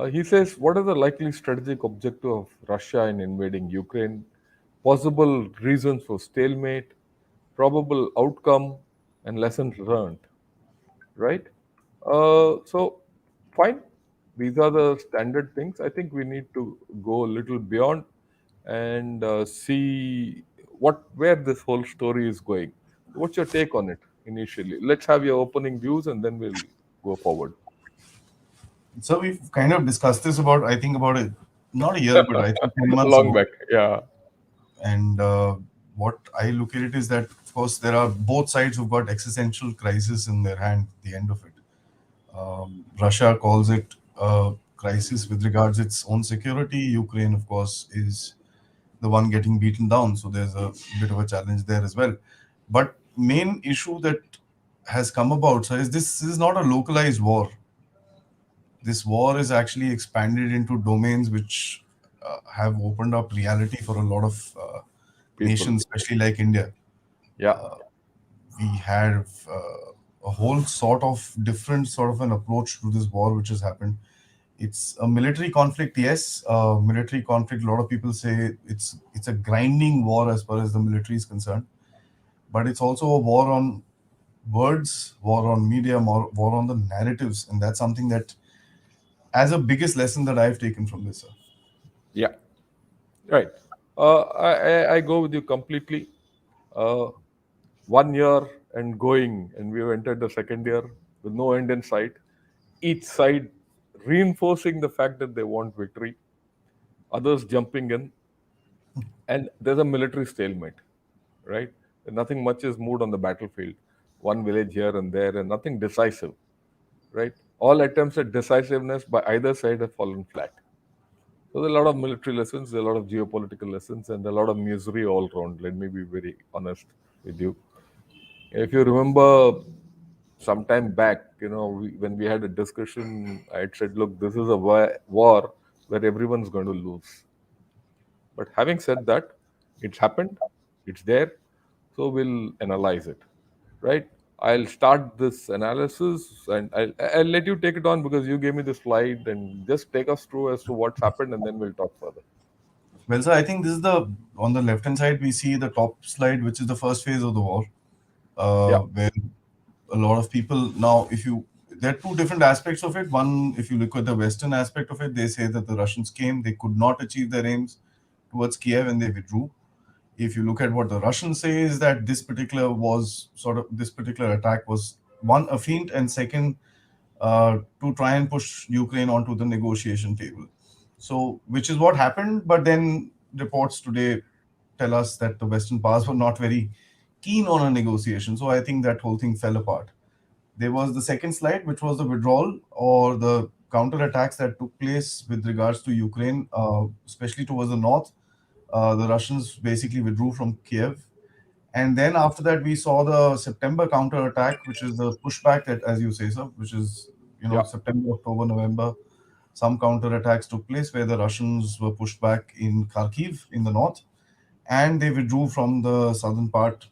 He says, what is the likely strategic objective of Russia in invading Ukraine? Possible reasons for stalemate, probable outcome, and lessons learned. Right? So, fine. These are the standard things. I think we need to go a little beyond and see where this whole story is going. What's your take on it initially? Let's have your opening views and then we'll go forward. So we've kind of discussed this about, I think, about a not a year, but I think 3 months Long ago. back, yeah. And what I look at it is that, of course, there are both sides who've got existential crisis in their hand. At the end of it, Russia calls it a crisis with regards its own security. Ukraine, of course, is the one getting beaten down. So there's a bit of a challenge there as well. But main issue that has come about, so is this is not a localized war. This war is actually expanded into domains which have opened up reality for a lot of People. nations, especially like India. Yeah. We have a whole sort of different sort of an approach to this war which has happened. It's a military conflict, yes. Military conflict. A lot of people say it's a grinding war as far as the military is concerned, but it's also a war on words, war on media, war on the narratives, and that's something that, as a biggest lesson that I've taken from this. Sir. Yeah. Right. I go with you completely. Uh, 1 year and going, and we have entered the second year with no end in sight. Each side reinforcing the fact that they want victory, others jumping in, and there's a military stalemate, right? Nothing much is moved on the battlefield. One village here and there, and nothing decisive, right? All attempts at decisiveness by either side have fallen flat. So there are a lot of military lessons, there are a lot of geopolitical lessons, and a lot of misery all around. Let me be very honest with you. If you remember some time back, when we had a discussion, I had said, look, this is a war where everyone's going to lose. But having said that, it's happened, it's there, so we'll analyze it, right? I'll start this analysis and I'll let you take it on because you gave me the slide and just take us through as to what's happened and then we'll talk further. Well, sir, I think this is the on the left hand side we see the top slide, which is the first phase of the war, Yeah, where a lot of people now, if you there are two different aspects of it. One, if you look at the Western aspect of it, they say that the Russians came, they could not achieve their aims towards Kiev, and they withdrew. If you look at what the Russians say, is that this particular attack was one a feint, and second, to try and push Ukraine onto the negotiation table. So, which is what happened. But then reports today tell us that the Western powers were not very keen on a negotiation. So I think that whole thing fell apart. There was the second slide, which was the withdrawal or the counterattacks that took place with regards to Ukraine, especially towards the north. The Russians basically withdrew from Kiev. And then after that, we saw the September counterattack, which is the pushback that, as you say, sir, which is, yeah, September, October, November. Some counterattacks took place where the Russians were pushed back in Kharkiv in the north, and they withdrew from the southern part,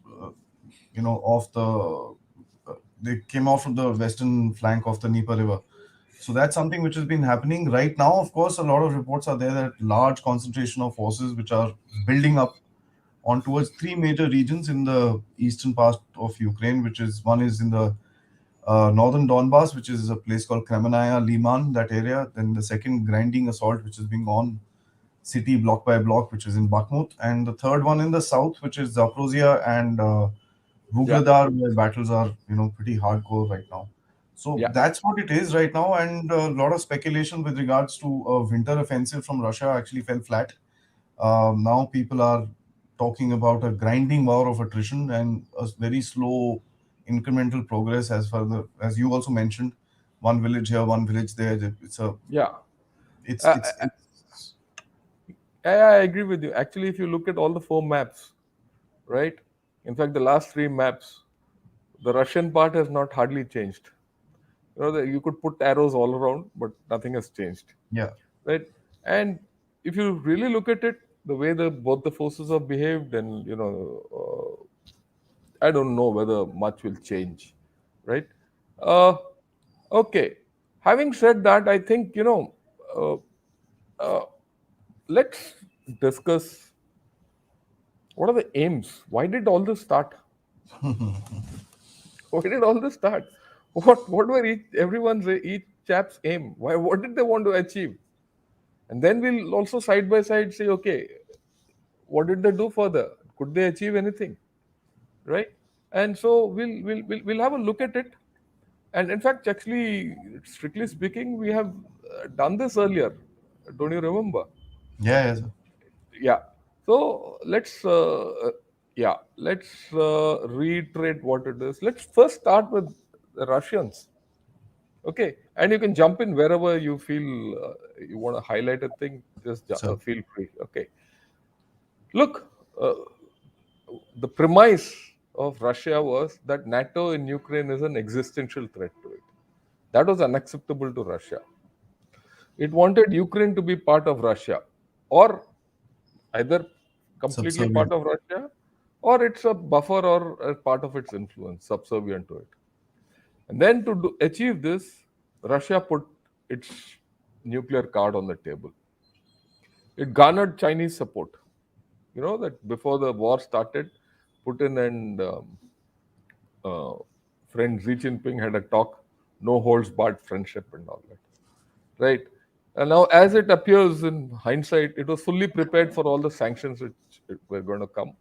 of they came off from the western flank of the Dnieper River. So that's something which has been happening right now. Of course, a lot of reports are there that large concentration of forces which are building up on towards three major regions in the eastern part of Ukraine, which is one is in the northern Donbass, which is a place called Kremenaya, Liman, that area. Then the second grinding assault, which is being on city block by block, which is in Bakhmut, and the third one in the south, which is Zaporozhia and yeah, Vuhledar, where battles are pretty hardcore right now. So yeah. that's what it is right now, and a lot of speculation with regards to a winter offensive from Russia actually fell flat. Now people are talking about a grinding war of attrition and a very slow incremental progress as far as you also mentioned, one village here, one village there. Yeah. It's Uh, it's I, it's I agree with you. Actually, if you look at all the four maps, right? In fact, the last three maps, the Russian part has not hardly changed. You could put arrows all around, but nothing has changed, yeah. right? And if you really look at it, the way the both the forces have behaved, and I don't know whether much will change, right? Uh, okay. Having said that, I think uh, uh, let's discuss what are the aims. Why did all this start? Why did all this start? What were each chap's aim? Why what did they want to achieve? And then we'll also side by side say, okay, what did they do further? Could they achieve anything? Right? And so we'll have a look at it. And in fact, actually, strictly speaking, we have done this earlier. Don't you remember? Yeah, yes, sir. Yeah. So let's reiterate what it is. Let's first start with the Russians. Okay, and you can jump in wherever you feel you want to highlight a thing. Just So feel free. Okay. Look, the premise of Russia was that NATO in Ukraine is an existential threat to it. That was unacceptable to Russia. It wanted Ukraine to be part of Russia, or either completely part subservient. of Russia, or it's a buffer or a part of its influence, subservient to it. And then achieve this, Russia put its nuclear card on the table. It garnered Chinese support. You know that before the war started, Putin and uh, friend Xi Jinping had a talk, no holds barred friendship and all that. Right? And now, as it appears in hindsight, it was fully prepared for all the sanctions which were going to come,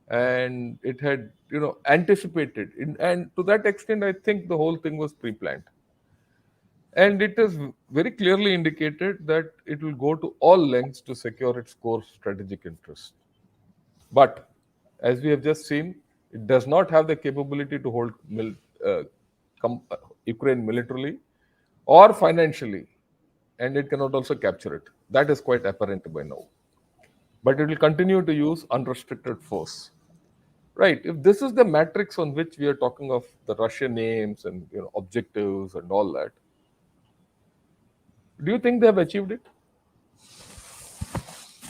and it had, anticipated. And to that extent, I think the whole thing was pre-planned, and it is very clearly indicated that it will go to all lengths to secure its core strategic interests. But as we have just seen, it does not have the capability to hold uh, Ukraine militarily or financially, and it cannot also capture it. That is quite apparent by now. But it will continue to use unrestricted force. Right. If this is the matrix on which we are talking of the Russian aims and objectives and all that, do you think they have achieved it?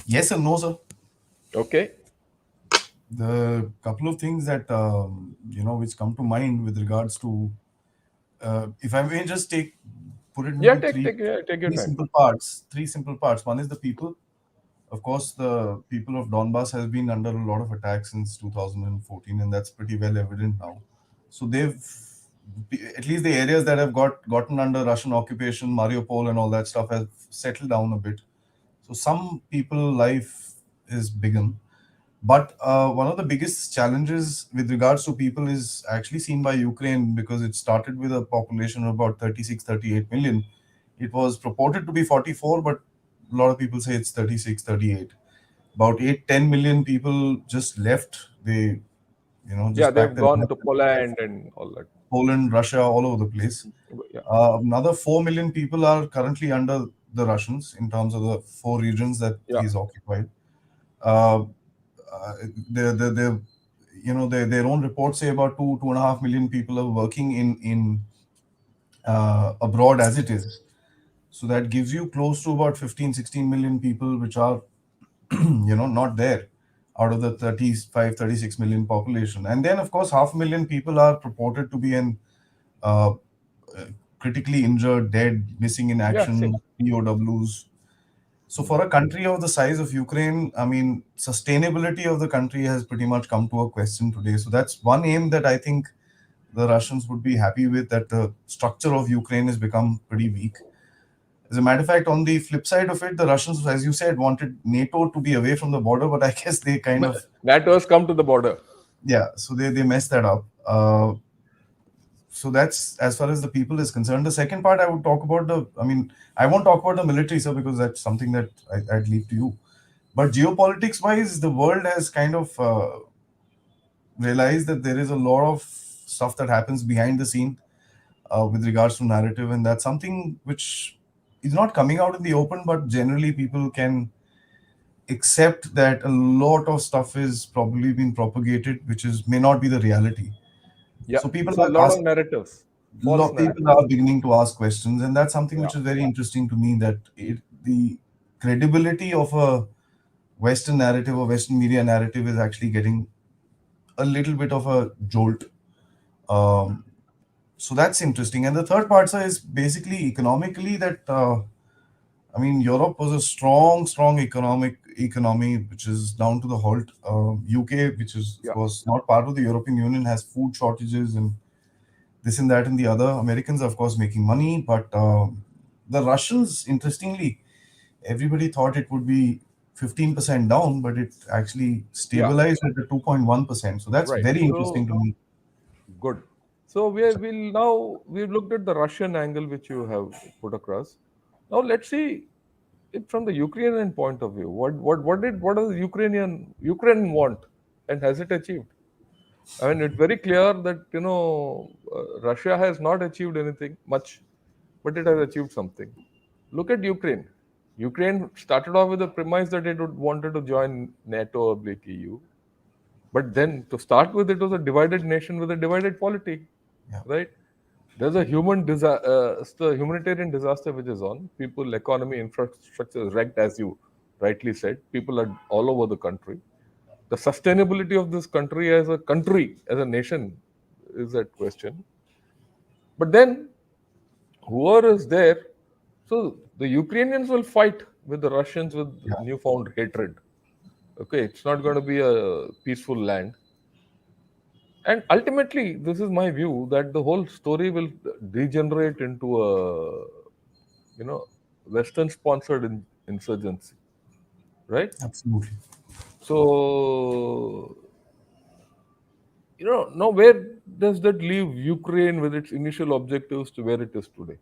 Yes and no, sir. Okay. The couple of things that which come to mind with regards to, if I may just put it Yeah, into take your three time. simple parts. Three simple parts. One is the people. Of course, the people of Donbass has been under a lot of attacks since 2014, and that's pretty well evident now. So they've, at least the areas that have gotten under Russian occupation, Mariupol and all that stuff, have settled down a bit. So some people life is begun. But one of the biggest challenges with regards to people is actually seen by Ukraine, because it started with a population of about 36, 38 million. It was purported to be 44, but a lot of people say it's 36, 38. About 8, 10 million people just left. They, Yeah, just they've packed their gone bags to and left. Poland and all that. Poland, Russia, all over the place. Yeah, Another 4 million people are currently under the Russians in terms of the four regions that yeah, he's occupied. Uh, the their own reports say about 2.5 million people are working in abroad as it is. So that gives you close to about 15, 16 million people which are not there out of the 35, 36 million population. And then of course 500,000 people are purported to be in uh, critically injured, dead, missing in yeah. See, action, POWs. So for a country of the size of Ukraine, I mean, sustainability of the country has pretty much come to a question today. So that's one aim that I think the Russians would be happy with, that the structure of Ukraine has become pretty weak. As a matter of fact, on the flip side of it, the Russians, as you said, wanted NATO to be away from the border, but I guess they kind of, NATO has come to the border. yeah, so they messed that up. So that's as far as the people is concerned. The second part I would talk about I won't talk about the military, sir, because that's something that I'd leave to you. But geopolitics wise, the world has kind of realized that there is a lot of stuff that happens behind the scene with regards to narrative, and that's something which is not coming out in the open, but generally people can accept that a lot of stuff is probably being propagated, which is may not be the reality. Yeah. So people So a are lot of asking, narratives, false lot people narratives. are beginning to ask questions, and that's something Yeah. which is very interesting to me, that the credibility of a Western narrative or Western media narrative is actually getting a little bit of a jolt. Um, so that's interesting. And the third part, sir, is basically economically that I mean, Europe was a strong, strong economy, which is down to the halt. UK, which is of Yeah, course not part of the European Union, has food shortages and this and that and the other. Americans, are, of course, making money, but the Russians, interestingly, everybody thought it would be 15% down, but it actually yeah, stabilized at the 2.1%. So that's right. very interesting So to me. good. So we'll now we've looked at the Russian angle which you have put across. Now let's see it from the Ukrainian point of view. What does Ukraine want, and has it achieved? I mean, it's very clear that Russia has not achieved anything much, but it has achieved something. Look at Ukraine. Ukraine started off with the premise that it would wanted to join NATO or EU, but then to start with, it was a divided nation with a divided polity, Yeah, right? There's a the humanitarian disaster which is on. People, economy, infrastructure is wrecked, as you rightly said. People are all over the country. The sustainability of this country, as a nation, is at question. But then, whoever is there, so the Ukrainians will fight with the Russians with yeah, newfound hatred. Okay, it's not going to be a peaceful land. And ultimately, this is my view that the whole story will degenerate into a, Western sponsored insurgency, right? absolutely. So, now where does that leave Ukraine with its initial objectives to where it is today?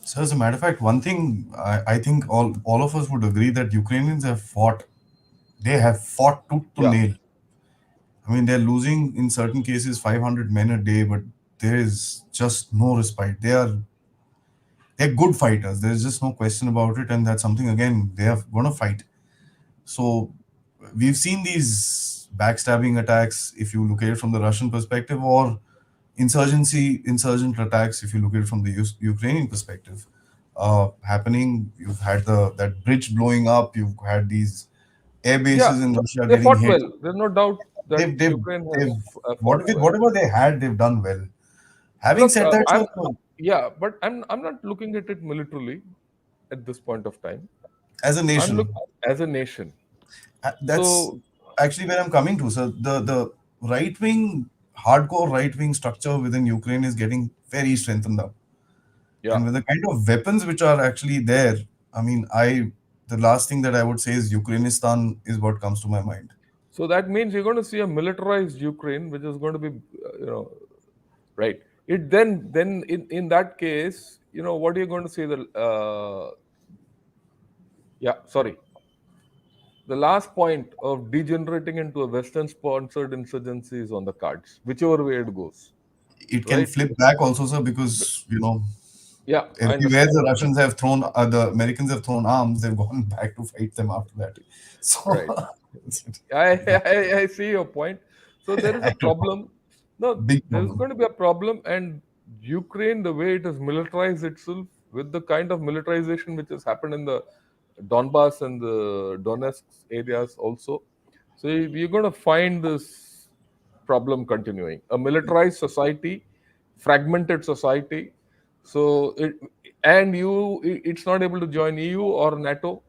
So, as a matter of fact, one thing I think all of us would agree that Ukrainians have fought. They have fought tooth to Yeah, nail. I mean, they're losing in certain cases 500 men a day, but there is just no respite. They're good fighters. There's just no question about it, and that's something again they are going to fight. So we've seen these backstabbing attacks, if you look at it from the Russian perspective, or insurgent attacks, if you look at it from the Ukrainian perspective, happening. You've had the that bridge blowing up. You've had these air yeah, bases in Russia they getting fought hit. well. There's no doubt that They've, they've, Ukraine has they've fought well. whatever they had, they've done well. Having Look, said that, sir, yeah, but I'm not looking at it militarily at this point of time. as a I'm nation, look as a nation. that's So actually where I'm coming to. So the right wing, hardcore right wing structure within Ukraine is getting very strengthened up, yeah, and with the kind of weapons which are actually there, I mean, the last thing that I would say is Ukrainistan is what comes to my mind. so that means you're going to see a militarized Ukraine, which is going to be, right. It then in that case, what are you going to say? Yeah, sorry. The last point of degenerating into a Western-sponsored insurgency is on the cards, whichever way it goes, It can right? flip back also, sir, because Yeah, I everywhere understand. the Russians have thrown, the Americans have thrown arms, they've gone back to fight them after that. So, Right. I see your point. So there is a problem. No, big there's problem. going to be a problem, and Ukraine, the way it has militarized itself, with the kind of militarization which has happened in the Donbass and the Donetsk areas also. So you're going to find this problem continuing. A militarized society, fragmented society. So it's not able to join EU or NATO,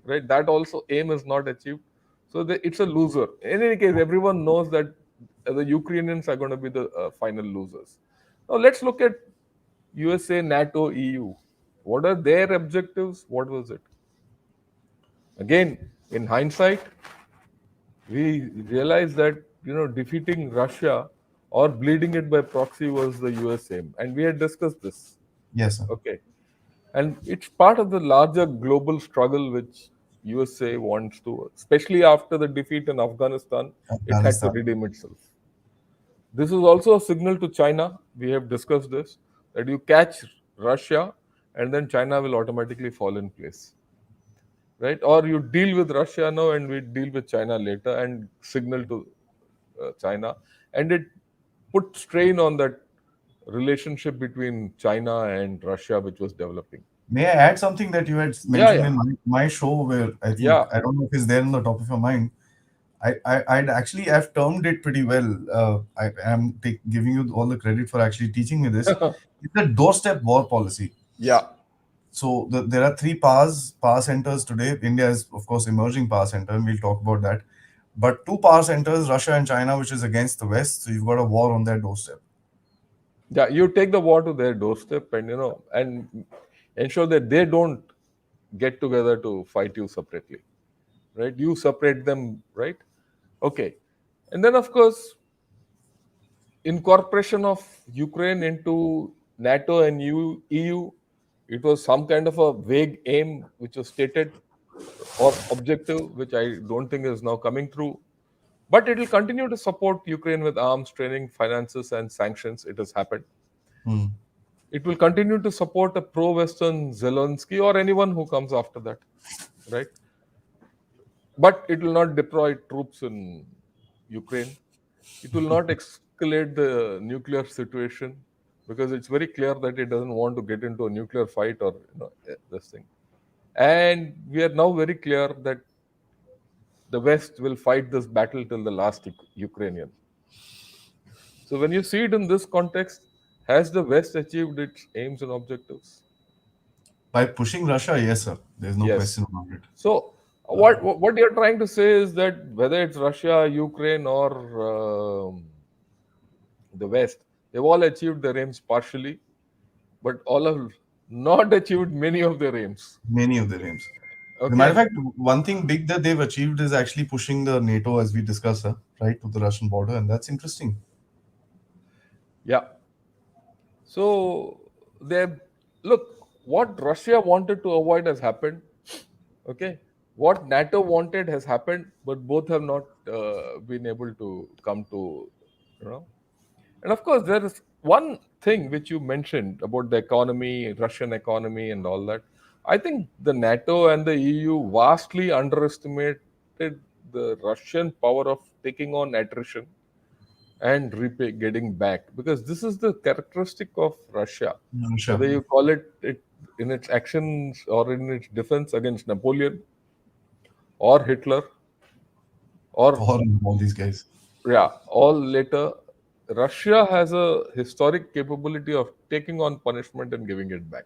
right? That also aim is not achieved. So it's a loser. In any case, everyone knows that the Ukrainians are going to be the final losers. Now let's look at USA, NATO, EU. What are their objectives? What was it? Again, in hindsight, we realize that defeating Russia or bleeding it by proxy was the US aim, and we had discussed this. Yes, sir. Okay, and it's part of the larger global struggle which USA wants to, especially after the defeat in Afghanistan, it had to Afghanistan. redeem itself. This is also a signal to China. We have discussed this, that you catch Russia and then China will automatically fall in place, right? Or you deal with Russia now and we deal with China later and signal to China, and it put strain on that relationship between China and Russia, which was developing. May I add something that you had Yeah, mentioned yeah, in my show, where I think, yeah. I don't know if it's there in the top of your mind. I've termed it pretty well. I am giving you all the credit for actually teaching me this. It's a doorstep war policy. Yeah, So there are three power centers today. India is, of course, emerging power center, and we'll talk about that. But two power centers, Russia and China, which is against the West. So you've got a war on their doorstep. Yeah, you take the war to their doorstep, and and ensure that they don't get together to fight you separately, right? You separate them, right? Okay. And then, of course, incorporation of Ukraine into NATO and EU, it was some kind of a vague aim which was stated, or objective, which I don't think is now coming through. But it will continue to support Ukraine with arms, training, finances, and sanctions. It has happened. Hmm. It will continue to support a pro-Western Zelensky or anyone who comes after that, right? But it will not deploy troops in Ukraine. It will not escalate the nuclear situation, because it's very clear that it doesn't want to get into a nuclear fight, or this thing. And we are now very clear that the West will fight this battle till the last Ukrainian. So when you see it in this context, has the West achieved its aims and objectives? By pushing Russia, yes, sir. There's no Yes. question about it. So what you're trying to say is that whether it's Russia, Ukraine, or the West, they've all achieved their aims partially, but all have not achieved many of their aims. Many of their aims. The matter of Okay. fact, one thing big that they've achieved is actually pushing the NATO, as we discussed, right to the Russian border, and that's interesting. Yeah. So they look, what Russia wanted to avoid has happened. Okay. What NATO wanted has happened, but both have not been able to come to, you know. And of course, there is one thing which you mentioned about the economy, Russian economy, and all that. I think the NATO and the EU vastly underestimated the Russian power of taking on attrition and getting back, because this is the characteristic of Russia. Russia Whether you call it in its actions or in its defense against Napoleon or Hitler, or or all these guys. yeah, all later, Russia has a historic capability of taking on punishment and giving it back.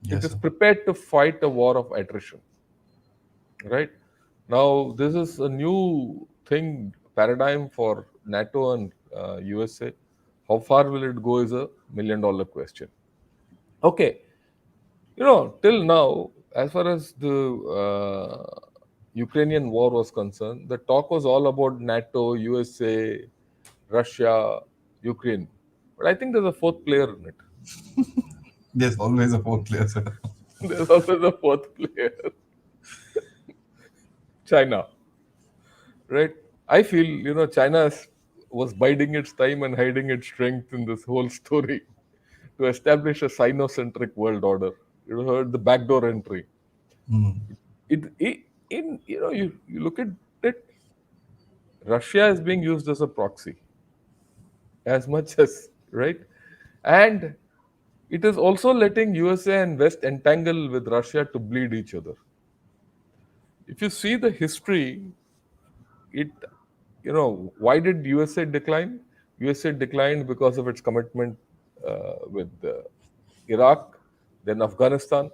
It Yes, is sir. prepared to fight a war of attrition. Right now, this is a new thing, paradigm for NATO and USA. How far will it go is a million-dollar question. Okay, till now, as far as the Ukrainian war was concerned, the talk was all about NATO, USA, Russia, Ukraine. But I think there's a fourth player in it. There's always a fourth player, sir. There's always a fourth player, China. Right? I feel, China was biding its time and hiding its strength in this whole story to establish a Sino-centric world order. You heard the backdoor entry. Hmm. It in you look at it, Russia is being used as a proxy as much as, right, and it is also letting USA and West entangle with Russia to bleed each other. If you see the history, it why did USA decline? USA declined because of its commitment with Iraq, then Afghanistan,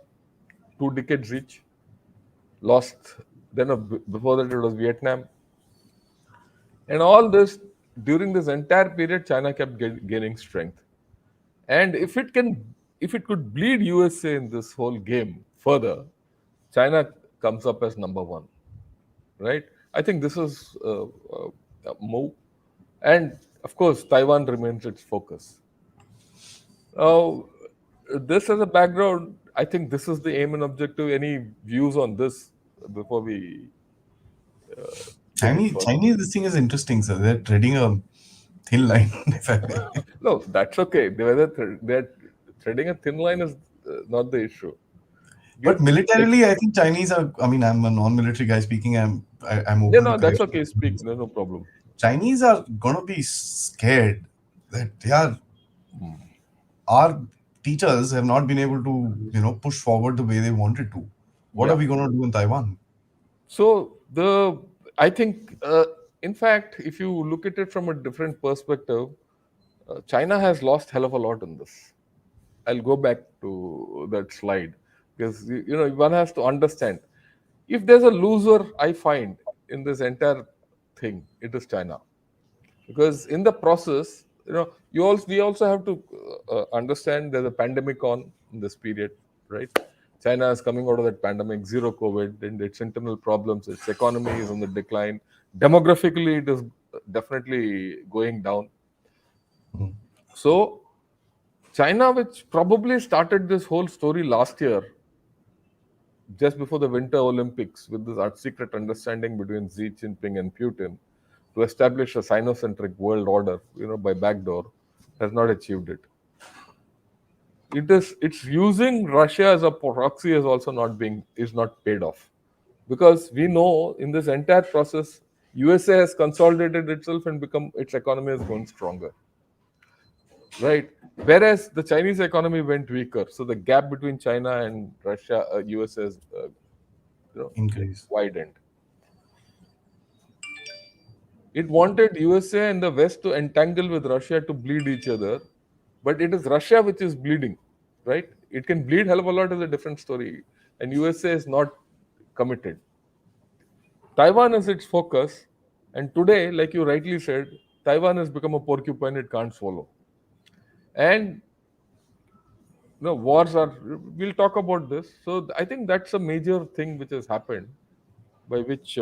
2 decades each. Lost. Then before that it was Vietnam, and all this, during this entire period, China kept gaining strength. And if it could bleed USA in this whole game further, China comes up as number one, right? I think this is a move, and of course, Taiwan remains its focus. Now, this as a background, I think this is the aim and objective. Any views on this before we take it further? Chinese, this thing is interesting, sir. They're treading a thin line, if I may. No, that's okay. They're threading a thin line is not the issue. But You take, militarily, I think Chinese are. I mean, I'm a non-military guy speaking. I'm yeah, open to no, that's correction. okay. Speak, there's no problem. Chinese are gonna be scared that our teachers have not been able to, push forward the way they wanted to. What are Yeah. we gonna do in Taiwan? So I think, in fact, if you look at it from a different perspective, China has lost hell of a lot in this. I'll go back to that slide. because one has to understand, if there's a loser, I find in this entire thing, it is China. Because in the process, we also have to understand there's a pandemic on in this period, right? China is coming out of that pandemic, zero COVID, and its internal problems, its economy is on the decline. Demographically, it is definitely going down. Mm. So China, which probably started this whole story last year, just before the Winter Olympics, with this secret understanding between Xi Jinping and Putin to establish a Sinocentric world order, by backdoor, has not achieved it. It's using Russia as a proxy is also not paid off, because we know in this entire process, USA has consolidated itself and become its economy has grown stronger, right? Whereas the Chinese economy went weaker, so the gap between China and Russia, USA, has you know Increase. widened. It wanted USA and the West to entangle with Russia to bleed each other, but it is Russia which is bleeding, right? It can bleed hell of a lot is a different story, and USA is not committed. Taiwan is its focus, and today, like you rightly said, Taiwan has become a porcupine it can't swallow. And wars are. We'll talk about this. So I think that's a major thing which has happened, by which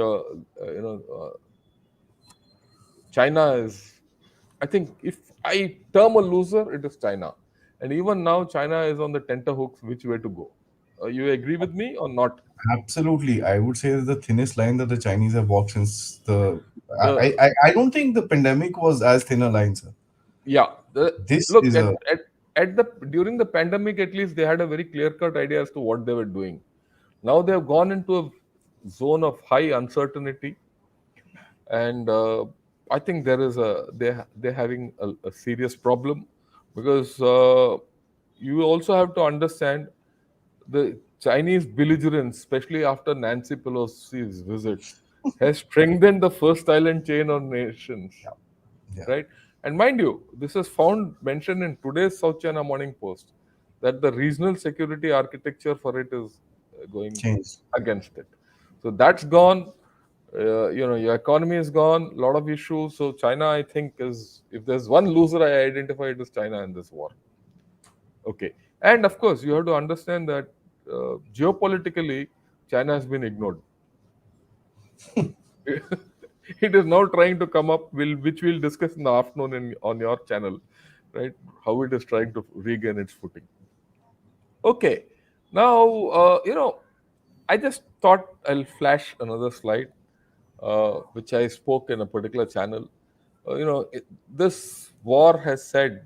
China is, I think, if I term a loser, it is China. And even now, China is on the tenterhooks which way to go. You agree with me or not? Absolutely. I would say that the thinnest line that the Chinese have walked since the. The I don't think the pandemic was as thin a line, sir. Yeah, This look is a. at the during the pandemic, at least they had a very clear cut idea as to what they were doing. Now they have gone into a zone of high uncertainty, and I think they're having a serious problem, because you also have to understand the Chinese belligerence, especially after Nancy Pelosi's visit, has strengthened the first island chain of nations, Yeah. right? And mind you, this is found mentioned in today's South China Morning Post, that the regional security architecture for it is going Changed. against it. So that's gone. Your economy is gone. A lot of issues. So China, I think, is, if there's one loser I identify, it is China in this war. Okay, and of course you have to understand that geopolitically, China has been ignored. It is now trying to come up, which we'll discuss in the afternoon on your channel, right? How it is trying to regain its footing. Okay, now I just thought I'll flash another slide, which I spoke in a particular channel. This war has said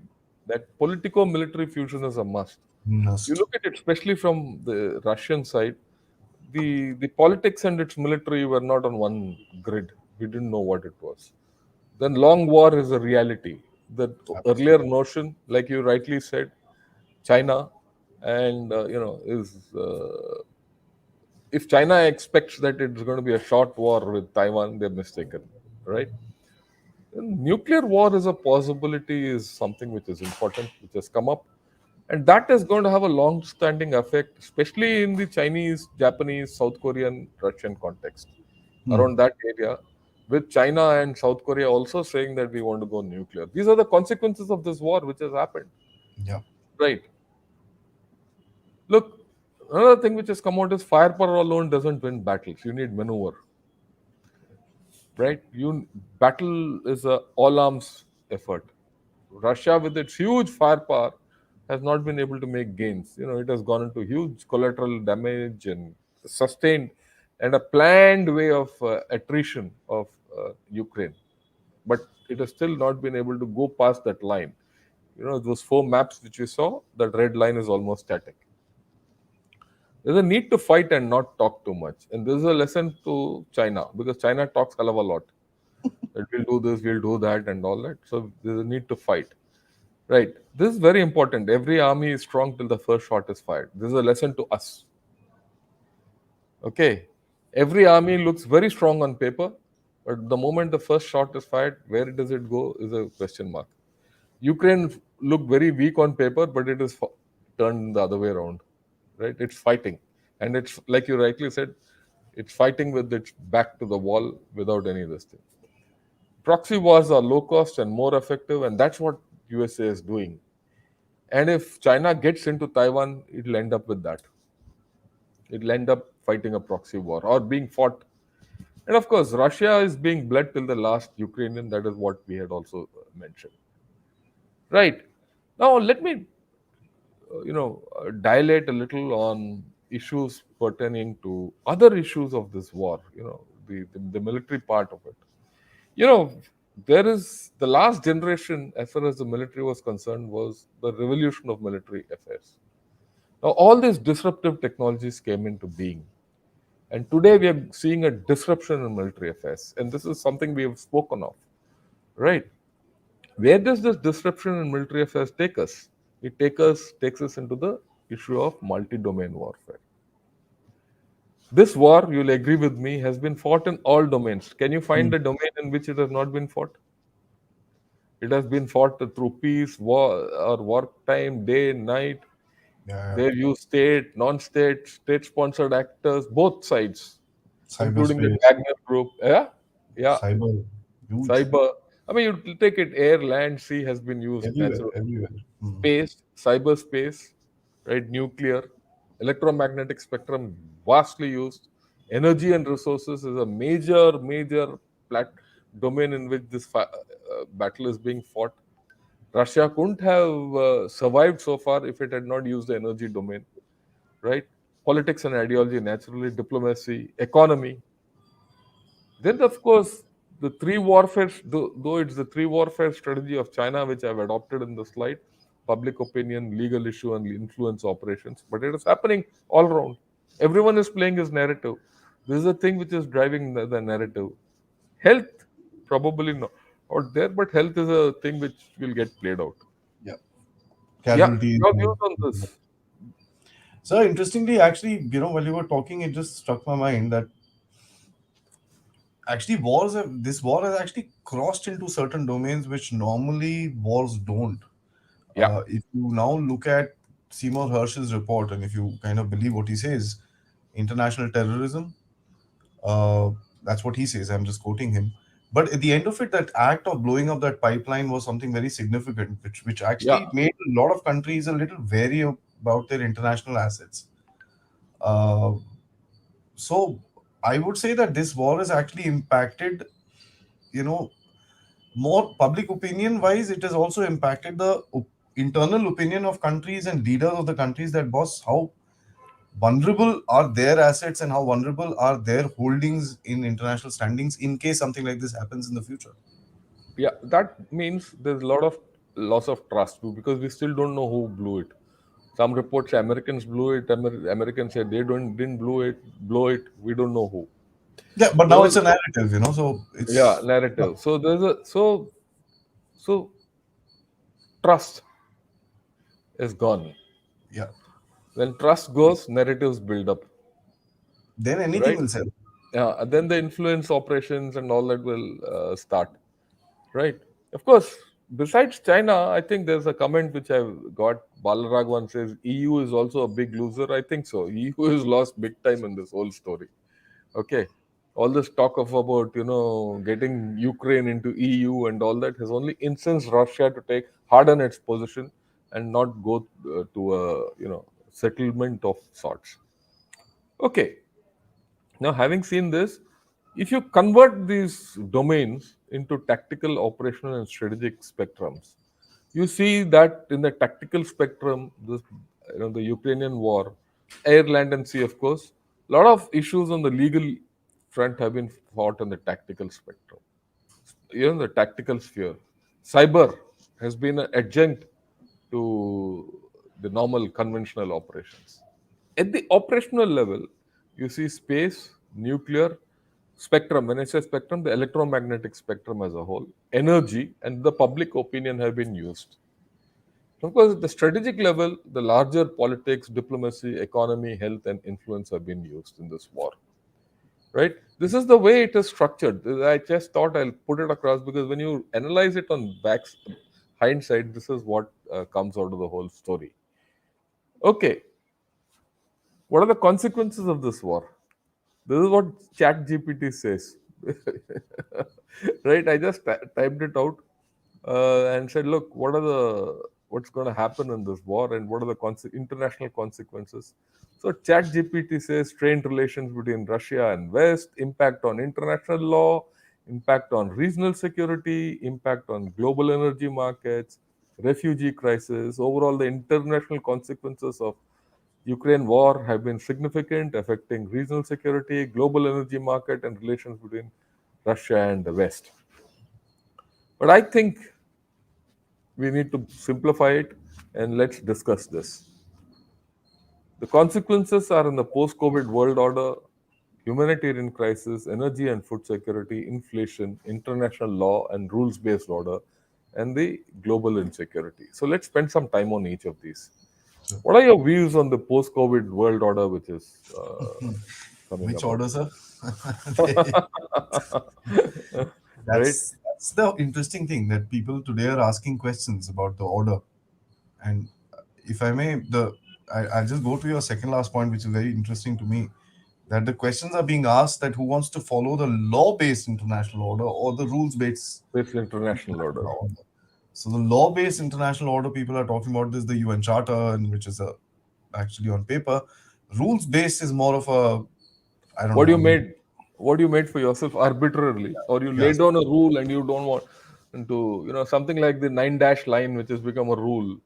that politico-military fusion is a must. You Must. look at it, especially from the Russian side, the politics and its military were not on one grid. We didn't know what it was. Then long war is a reality. The earlier Absolutely. notion, like you rightly said, China, and is if China expects that it's going to be a short war with Taiwan, they're mistaken, right? And nuclear war is a possibility, is something which is important, which has come up, and that is going to have a long-standing effect, especially in the Chinese, Japanese, South Korean, Russian context, Hmm. around that area, with China and South Korea also saying that we want to go nuclear. These are the consequences of this war which has happened, Yeah. right? Look, another thing which has come out is firepower alone doesn't win battles. You need maneuver, right? Battle is a all arms effort. Russia, with its huge firepower, has not been able to make gains. It has gone into huge collateral damage and sustained and a planned way of attrition of Ukraine. But it has still not been able to go past that line. Those four maps which we saw, that red line is almost static. There's a need to fight and not talk too much. And this is a lesson to China, because China talks hell of a lot. That we'll do this, we'll do that, and all that. So there's a need to fight. Right. This is very important. Every army is strong till the first shot is fired. This is a lesson to us. Okay. Every army looks very strong on paper, but the moment the first shot is fired, where does it go is a question mark. Ukraine looked very weak on paper, but it is turned the other way around. right? It's fighting, and it's like you rightly said, it's fighting with its back to the wall without any of this thing. Proxy wars are low cost and more effective, and that's what USA is doing. And if China gets into Taiwan, it'll end up with that. It'll end up fighting a proxy war or being fought. And of course, Russia is being bled till the last Ukrainian. That is what we had also mentioned. Right. Now, let me, dilate a little on issues pertaining to other issues of this war, the military part of it. You know, there is the last generation, as far as the military was concerned, was the revolution of military affairs. Now, all these disruptive technologies came into being. And today we are seeing a disruption in military affairs. And this is something we have spoken of, right? Where does this disruption in military affairs take us? It takes us into the issue of multi-domain warfare. This war, you'll agree with me, has been fought in all domains. Can you find Hmm. a domain in which it has not been fought? It has been fought through peace, war, or wartime, day, night. Yeah, They've used state, non-state, state-sponsored actors, both sides, including the cyberspace, Wagner Group. Yeah, yeah, cyber, huge, cyber. I mean, you take it, air, land, sea has been used everywhere, naturally. everywhere. Hmm. Space, cyberspace, right? Nuclear, electromagnetic spectrum, vastly used. Energy and resources is a major plat- domain in which this battle is being fought. Russia couldn't have survived so far if it had not used the energy domain, right? Politics and ideology, naturally, diplomacy, economy. Then, of course, the three warfare, though it's the three warfare strategy of China, which I've adopted in the slide: public opinion, legal issue, and influence operations. But it is happening all around. Everyone is playing his narrative. This is the thing which is driving the narrative. Health, probably not out there, but health is a thing which will get played out. Yeah, Yeah, casualties. your views on this? So interestingly, actually, while you were talking, it just struck my mind that actually this war has actually crossed into certain domains which normally wars don't. Yeah, If you now look at Seymour Hersh's report, and if you kind of believe what he says, international terrorism, uh, that's what he says. I'm just quoting him. But at the end of it, that act of blowing up that pipeline was something very significant, which yeah, actually made a lot of countries a little wary about their international assets. Uh, so I would say that this war has actually impacted, you know, more public opinion wise. It has also impacted the internal opinion of countries and leaders of the countries, that boss, how vulnerable are their assets and how vulnerable are their holdings in international standings in case something like this happens in the future. yeah. That means there's a lot of loss of trust too, because we still don't know who blew it. Some reports say Americans blew it. Americans say they don't didn't blow it. Blow it. We don't know who. Yeah, but now it's So a narrative, so yeah, it's narrative. So there's a so trust is gone. yeah. When trust goes, narratives build up, Then anything right? will sell. Yeah, and then the influence operations and all that will start, right? Of course, besides China, I think there's a comment which I've got. Balaragwan says EU is also a big loser. I think so. EU has lost big time in this whole story. Okay. All this talk of about, getting Ukraine into EU and all that has only incensed Russia to take harden its position and not go to a, settlement of sorts. Okay. Now, having seen this, if you convert these domains into tactical, operational, and strategic spectrums, you see that in the tactical spectrum, the Ukrainian war, air, land, and sea, of course, a lot of issues on the legal front have been fought on the tactical spectrum. The tactical sphere. Cyber has been an adjunct to the normal conventional operations. At the operational level, you see space, nuclear, spectrum. When I say spectrum, the electromagnetic spectrum as a whole, energy, and the public opinion have been used. Of course, at the strategic level, the larger politics, diplomacy, economy, health, and influence have been used in this war. Right? This is the way it is structured. I just thought I'll put it across because when you analyze it on hindsight, this is what comes out of the whole story. Okay, What are the consequences of this war? This is what Chat GPT says. Right? I just typed it out and said, look, what's going to happen in this war and what are the international consequences? So Chat GPT says strained relations between Russia and West, impact on international law, impact on regional security, impact on global energy markets, refugee crisis. Overall, the international consequences of Ukraine war have been significant, affecting regional security, global energy market, and relations between Russia and the West. But I think we need to simplify it and let's discuss this. The consequences are in the post COVID world order, humanitarian crisis, energy and food security, inflation, international law and rules based order, and the global insecurity. So let's spend some time on each of these. So, What are your views on the post COVID world order which is coming which about? order, sir? Right? That's the interesting thing that people today are asking questions about the order. And if I may, I'll just go to your second last point, which is very interesting to me. That the questions are being asked that who wants to follow the law-based international order or the rules-based This international order. international order. So the law-based international order people are talking about is the UN Charter, and which is actually on paper. Rules-based is more of a, I don't What know. you I mean, made, what you made for yourself arbitrarily, or you lay yes, down a rule and you don't want to, something like the nine dash line, which has become a rule,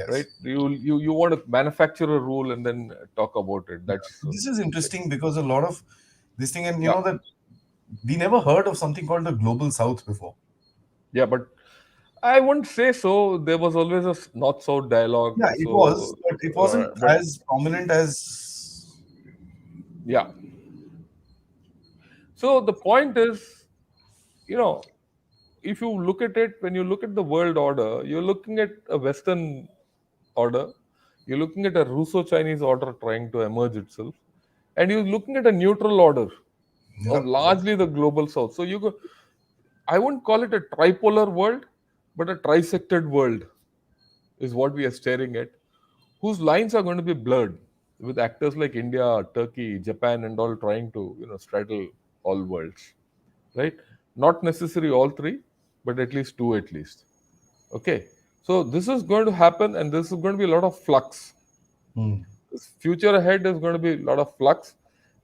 right? yes. You want to manufacture a rule and then talk about it. Yeah. That's This is interesting because a lot of this thing, and you yeah, know that we never heard of something called the Global South before. yeah. But I wouldn't say so. There was always a north south dialogue. Yeah, it was, So, but it wasn't but as prominent as. yeah. So the point is, you know, if you look at it, when you look at the world order, you're looking at a Western order, you're looking at a Russo Chinese order trying to emerge itself, and you're looking at a neutral order of Yeah, largely the global south. So I wouldn't call it a tripolar world, but a trisected world is what we are staring at, whose lines are going to be blurred with actors like India, Turkey, Japan, and all trying to straddle all worlds, right? Not necessarily all three, but at least two at least. Okay, so this is going to happen, and this is going to be a lot of flux. Hmm. This future ahead is going to be a lot of flux,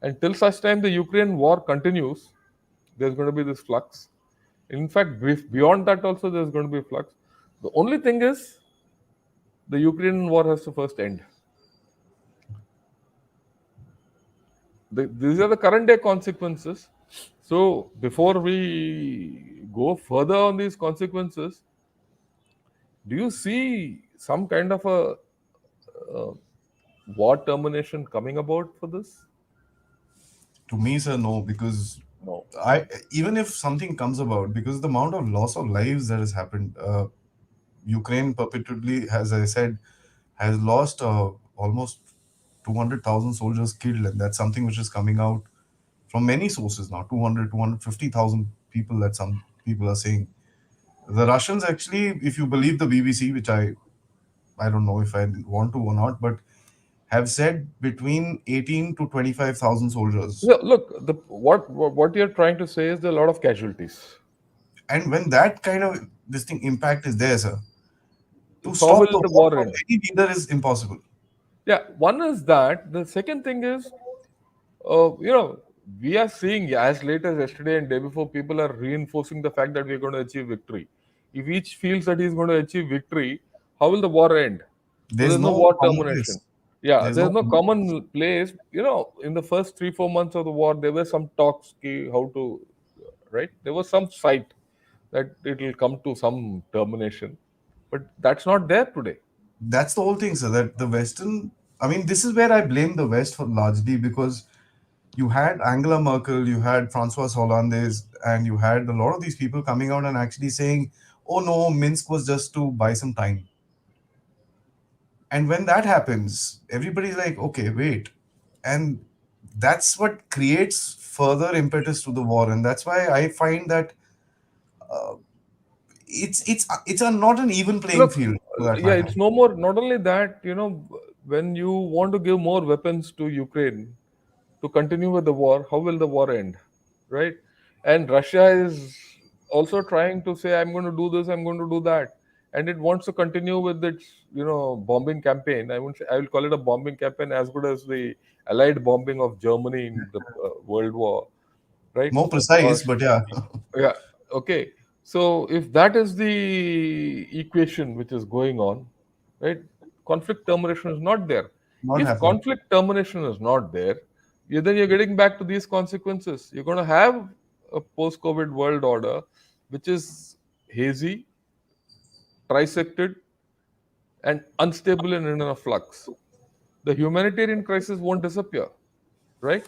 and till such time the Ukraine war continues, there's going to be this flux. In fact, beyond that also there's going to be flux. The only thing is the Ukrainian war has to first end. These are the current day consequences. So before we go further on these consequences, do you see some kind of a war termination coming about for this? To me, sir, no, because No. I even if something comes about, because the amount of loss of lives that has happened, Ukraine perpetually, as I said, has lost almost 200,000 soldiers killed, and that's something which is coming out from many sources now. 200, 250,000 people that some people are saying. The Russians actually, if you believe the BBC, which I don't know if I want to or not, but have said between 18 to 25,000 soldiers. Look, what you're trying to say is there are a lot of casualties. And when that kind of this thing impact is there, sir, to How stop will the the war war from end? any leader is impossible. Yeah, one is that. The second thing is, we are seeing as late as yesterday and day before, people are reinforcing the fact that we're going to achieve victory. If each feels that he's going to achieve victory, how will the war end? So There's there's no no war common termination. place. Yeah, There's there's no no common place. common place. In the first 3 4 months of the war, there were some talks how to, right? There was some sight that it will come to some termination, but that's not there today. That's the whole thing, sir. That the Western, I mean, this is where I blame the West for largely because you had Angela Merkel, you had Francois Hollande, and you had a lot of these people coming out and actually saying, "Oh no, Minsk was just to buy some time." And when that happens, everybody's like, "Okay, wait," and that's what creates further impetus to the war, and that's why I find that it's not an even playing Look, field for that yeah, matter. it's no more. Not only that, when you want to give more weapons to Ukraine to continue with the war, how will the war end? Right? And Russia is also trying to say, I'm going to do this, I'm going to do that. And it wants to continue with its, bombing campaign. I will call it a bombing campaign as good as the Allied bombing of Germany in the World War, right? More Or precise, but yeah, yeah, okay. So if that is the equation which is going on, right, conflict termination is not there. not If happening. conflict termination is not there, then you're getting back to these consequences. You're going to have a post-COVID world order which is hazy, trisected, and unstable and in a flux. The humanitarian crisis won't disappear, right?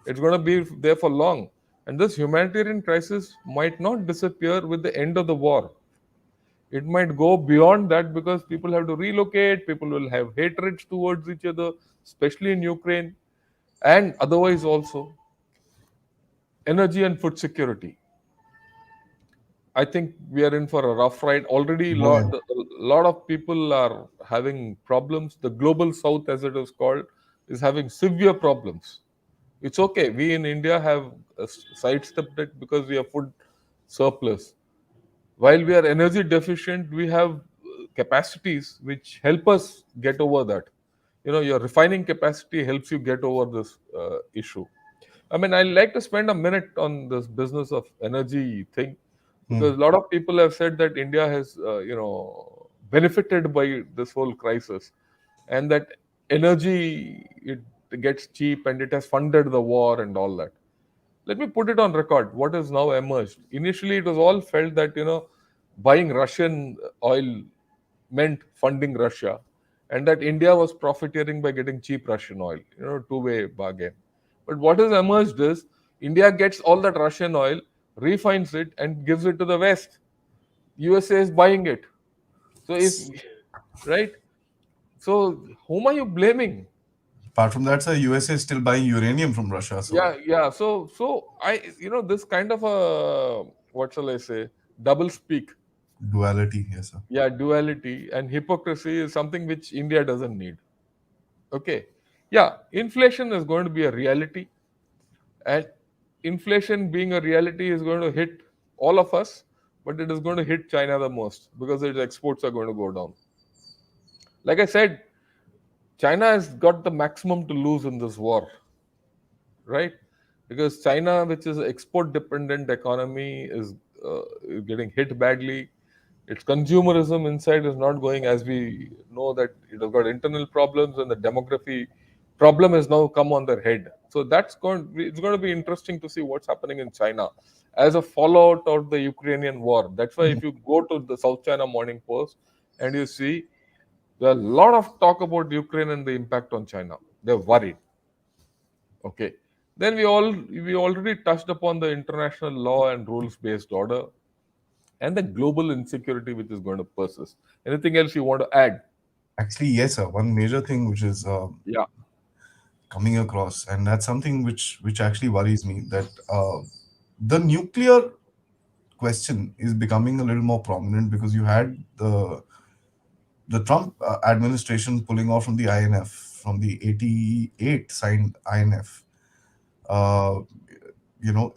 It's going to be there for long. And this humanitarian crisis might not disappear with the end of the war. It might go beyond that because people have to relocate, people will have hatreds towards each other, especially in Ukraine, and otherwise also. Energy and food security. I think we are in for a rough ride. Already, Boy, lot of people are having problems. The global south, as it is called, is having severe problems. It's okay. We in India have sidestepped it because we have food surplus. While we are energy deficient, we have capacities which help us get over that. Your refining capacity helps you get over this issue. I mean, I like to spend a minute on this business of energy thing hmm. because a lot of people have said that India has, benefited by this whole crisis, and that energy it gets cheap and it has funded the war and all that. Let me put it on record. What has now emerged? Initially, it was all felt that buying Russian oil meant funding Russia, and that India was profiteering by getting cheap Russian oil. Two-way bargain. But what has emerged is India gets all that Russian oil, refines it, and gives it to the West. USA is buying it. So if right, so whom are you blaming? Apart from that, sir, USA is still buying uranium from Russia, so Yeah. So this kind of a, what shall I say, double speak, duality, yes, sir. yeah, duality and hypocrisy is something which India doesn't need. Okay, yeah, inflation is going to be a reality, and inflation being a reality is going to hit all of us, but it is going to hit China the most because its exports are going to go down. Like I said, China has got the maximum to lose in this war, right? Because China, which is an export dependent economy, is getting hit badly. Its consumerism inside is not going, as we know that it has got internal problems and the demography problem has now come on their head. So it's going to be interesting to see what's happening in China as a fallout of the Ukrainian war. That's why if you go to the South China Morning Post and you see there are a lot of talk about Ukraine and the impact on China. They're worried. Okay. Then we already touched upon the international law and rules based order and the global insecurity which is going to persist. Anything else you want to add? Actually, yes, sir. One major thing which is Yeah. coming across, and that's something which actually worries me, that the nuclear question is becoming a little more prominent because you had the Trump administration pulling off from the INF, from the 88 signed INF. Uh,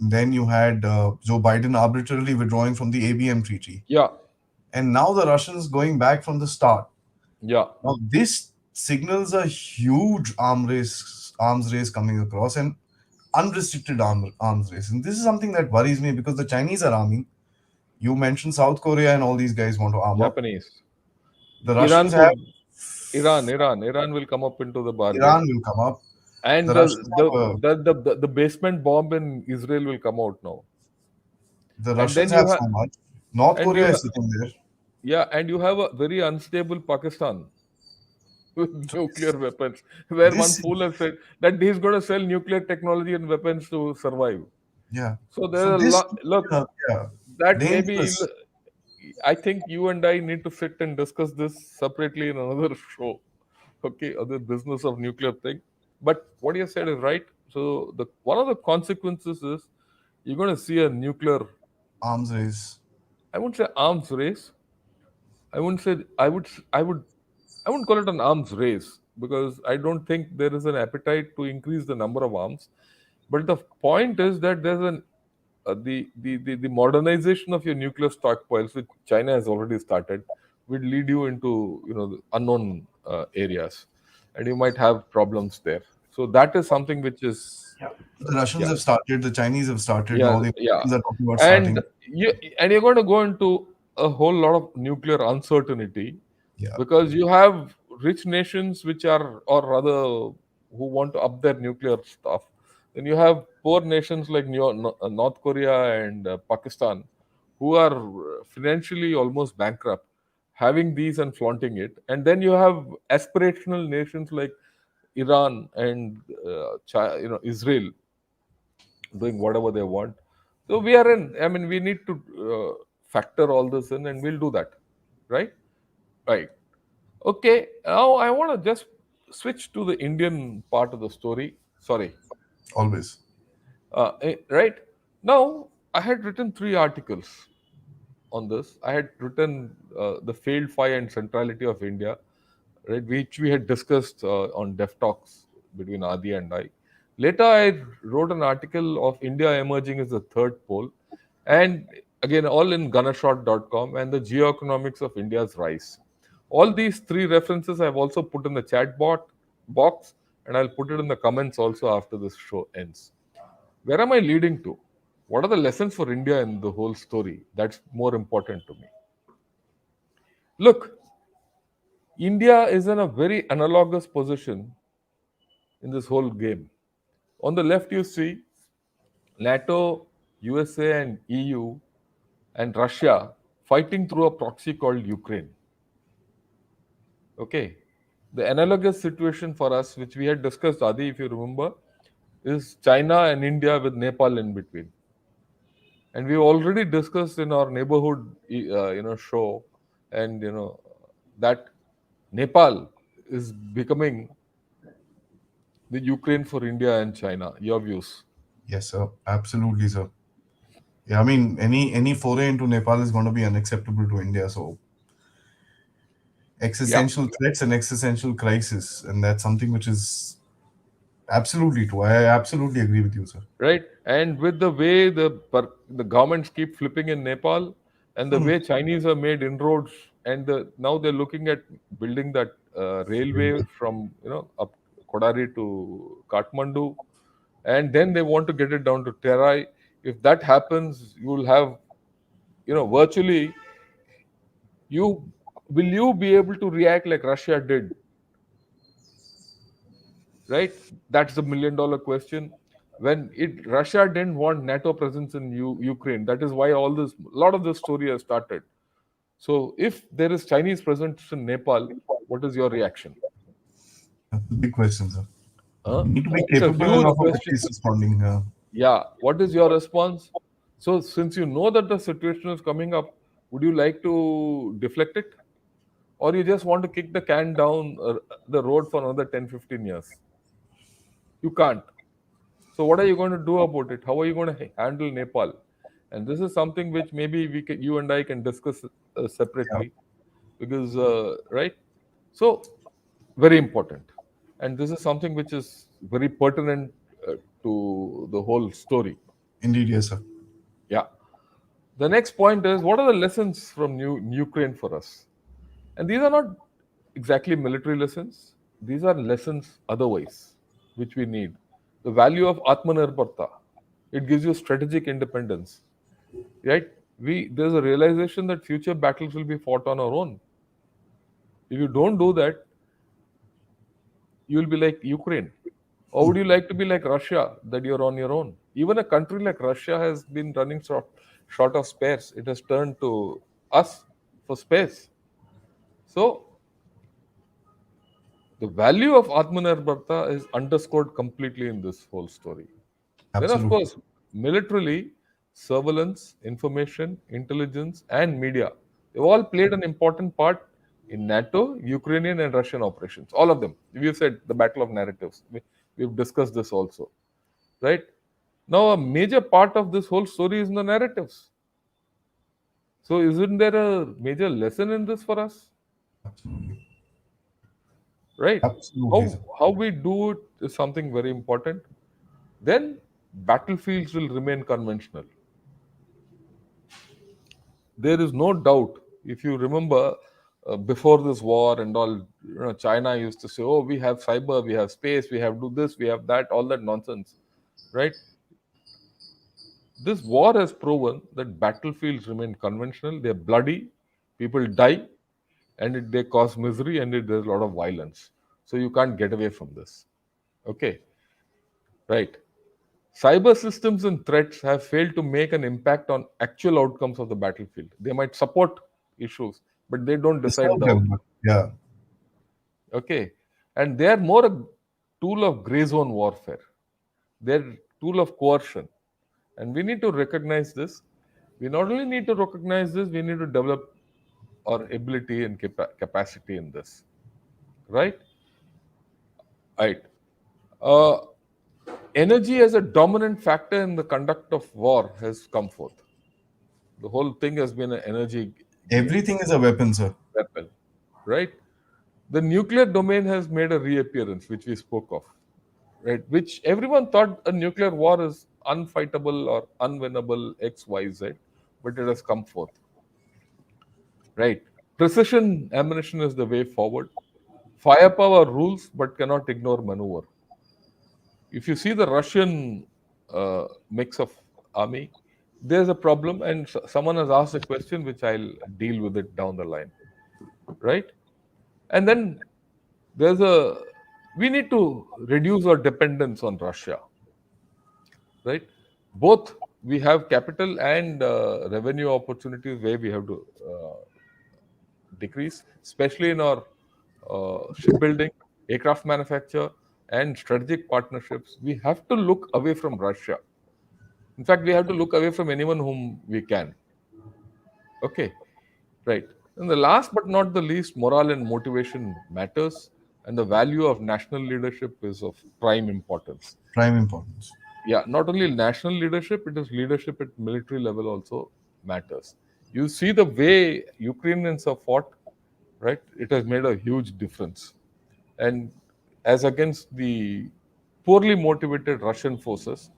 then you had Joe Biden arbitrarily withdrawing from the ABM treaty, Yeah. and now the Russians going back from the start. Yeah. Now this signals a huge arms race coming across, and unrestricted arms race. And this is something that worries me because the Chinese are arming. You mentioned South Korea and all these guys want to arm up. Japanese. The Iran Russians have could Iran will come up into the bargain. Iran will come up. And The Russians the basement bomb in Israel will come out now. And then have you have so much. North and Korea you is have sitting there. yeah, and you have a very unstable Pakistan with So nuclear weapons, where one this fool has said that he's going to sell nuclear technology and weapons to survive. yeah. So So there's a this lot. Look, yeah, that maybe dangerous. I think you and I need to sit and discuss this separately in another show. Okay, on the business of nuclear thing. But what you said is right. So the one of the consequences is you're going to see a nuclear. Arms race. I wouldn't say arms race. I wouldn't say I would. I wouldn't call it an arms race because I don't think there is an appetite to increase the number of arms. But the point is that there's an the modernization of your nuclear stockpiles, which China has already started, will lead you into the unknown areas, and you might have problems there. So that is something which is The Russians yeah. have started, the Chinese have started, Yeah, now the yeah, Americans are talking about and starting. you're going to go into a whole lot of nuclear uncertainty Yeah, because you have rich nations which are, or rather, who want to up their nuclear stuff. Then you have poor nations like North Korea and Pakistan, who are financially almost bankrupt, having these and flaunting it. And then you have aspirational nations like Iran and Israel doing whatever they want. So we are in. I mean, we need to factor all this in, and we'll do that, right? Right. Okay. Now I want to just switch to the Indian part of the story. Sorry. always. Right. Now I had written three articles on this. I had written the failed fire and centrality of India, right, which we had discussed on Dev Talks between Adi and I. Later, I wrote an article of India emerging as the third pole, and again, all in gunnershot.com, and the geoeconomics of India's rise. All these three references I've also put in the box, and I'll put it in the comments also after this show ends. Where am I leading to? What are the lessons for India in the whole story? That's more important to me. Look, India is in a very analogous position in this whole game. On the left, you see NATO, USA, and EU and Russia fighting through a proxy called Ukraine. Okay. The analogous situation for us, which we had discussed, Adi, if you remember, is China and India with Nepal in between. And we already discussed in our neighborhood, show, and that Nepal is becoming the Ukraine for India and China. Your views? Yes, sir. Absolutely, sir. Yeah, I mean, any foray into Nepal is going to be unacceptable to India. So, Yeah. existential threats and existential crisis, and that's something which is absolutely true. I absolutely agree with you, sir. Right. And with the way the governments keep flipping in Nepal, and the way Chinese have made inroads, and now they're looking at building that railway from up Kodari to Kathmandu, and then they want to get it down to Terai. If that happens, you will have virtually, you will you be able to react like Russia did, right? That's the million-dollar question. When Russia didn't want NATO presence in Ukraine, that is why a lot of this story has started. So, if there is Chinese presence in Nepal, what is your reaction? That's a big question, sir. Huh? You need to be It's a capable huge enough of at question. least responding. Yeah. What is your response? So, since you know that the situation is coming up, would you like to deflect it, or you just want to kick the can down the road for another 10-15 years? You can't. So what are you going to do about it? How are you going to handle Nepal? And this is something which maybe you and I can discuss Yeah, separately, because right. So very important, and this is something which is very pertinent to the whole story. indeed, yes, sir. Yeah. The next point is, what are the lessons from Ukraine for us? And these are not exactly military lessons. These are lessons otherwise, which we need. The value of Atmanirbharta. It gives you strategic independence, right? There's a realization that future battles will be fought on our own. If you don't do that, you will be like Ukraine. Or would you like to be like Russia, that you're on your own? Even a country like Russia has been running short of spares. It has turned to us for space. So the value of Atmanirbharta is underscored completely in this whole story. Then, of Absolutely. course, militarily, surveillance, information, intelligence, and media, they've all played an important part in NATO, Ukrainian, and Russian operations. All of them. We've said the battle of narratives. We've discussed this also, right? Now, a major part of this whole story is in the narratives. So, isn't there a major lesson in this for us? Absolutely. right? Absolutely, sir. How we do it is something very important. Then battlefields will remain conventional. There is no doubt. If you remember, before this war and all, China used to say, "Oh, we have cyber, we have space, we have do this, we have that," all that nonsense, right? This war has proven that battlefields remain conventional. They're bloody, people die, and they cause misery, and there's a lot of violence. So you can't get away from this. Okay, right? Cyber systems and threats have failed to make an impact on actual outcomes of the battlefield. They might support issues, but they don't decide Disturb the them, outcome. but yeah, Okay, and they are more a tool of gray zone warfare. They're tool of coercion, and we need to recognize this. We not only need to recognize this, we need to develop our ability and capacity in this. Right? Right. Uh, Energy as a dominant factor in the conduct of war has come forth. The whole thing has been an energy game, everything is a weapon, sir. weapon, right? The nuclear domain has made a reappearance, which we spoke of, right? Which everyone thought a nuclear war is unfightable or unwinnable, X, Y, Z, but it has come forth, right? Precision ammunition is the way forward. Firepower rules, but cannot ignore maneuver. If you see the Russian mix of army, there's a problem, and someone has asked a question which I'll deal with it down the line, right? And then there's a we need to reduce our dependence on Russia, right? Both we have capital and revenue opportunities where we have to decrease, especially in our shipbuilding, aircraft manufacture, and strategic partnerships. We have to look away from Russia. In fact, we have to look away from anyone whom we can. Okay, right. And the last but not the least, morale and motivation matters, and the value of national leadership is of prime importance. Prime importance. Yeah, not only national leadership, it is leadership at military level also matters. You see the way Ukrainians have fought, right? It has made a huge difference. And as against the poorly motivated Russian forces,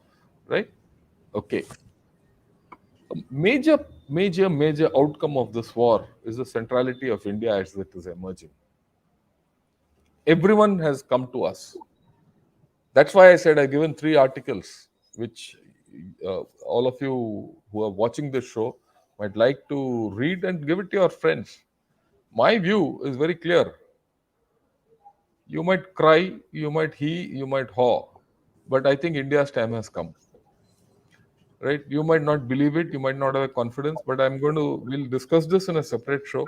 right? Okay, major outcome of this war is the centrality of India as it is emerging. Everyone has come to us. That's why I said I've given three articles, which all of you who are watching this show might like to read and give it to your friends. My view is very clear. You might cry, you might you might haw, but I think India's time has come. Right? You might not believe it, you might not have confidence, but we'll discuss this in a separate show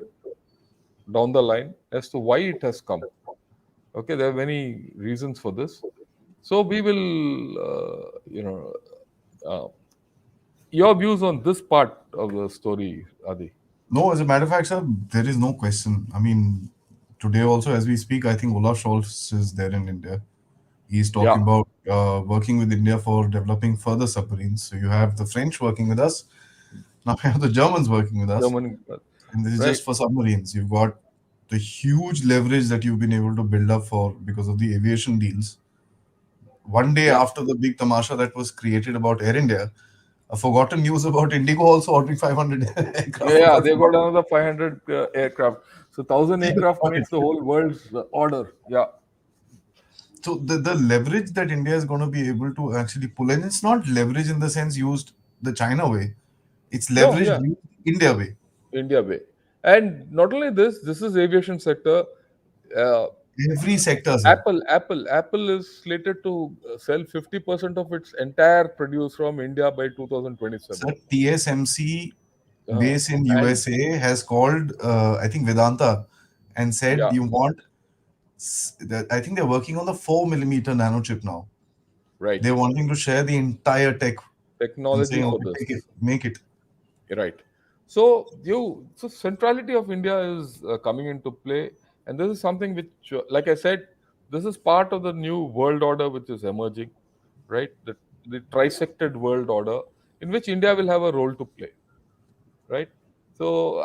down the line as to why it has come. Okay, there are many reasons for this. So we will, uh, your views on this part of the story, Adi. No, as a matter of fact, sir, there is no question. I mean, today also, as we speak, I think Olaf Scholz is there in India. He's Yeah, talking about working with India for developing further submarines. So you have the French working with us. Now you have the Germans working with us. German, And this is right? just for submarines. You've got the huge leverage that you've been able to build up for because of the aviation deals. One day Yeah, after the big tamasha that was created about Air India, a forgotten news about Indigo also ordering 500 aircraft yeah, got they got forgotten. another 500 aircraft. So 1,000 They aircraft got it. makes the whole world's order. Yeah, So the leverage that India is going to be able to actually pull in, it's not leverage in the sense used the China way. It's no, leverage yeah, used India way. India way. And not only this is aviation sector. Uh, Every sector, sir. Apple is slated to sell 50% of its entire produce from India by 2027. Sir, TSMC Uh, base in and USA has called, I think, Vedanta and said, yeah, you want, I think they're working on the 4 millimeter nano chip now. right. They're wanting to share the entire tech and Technology saying, for okay, take it, this. make it. Right. So centrality of India is coming into play, and this is something which, like I said, this is part of the new world order which is emerging, right? The trisected world order in which India will have a role to play, right? So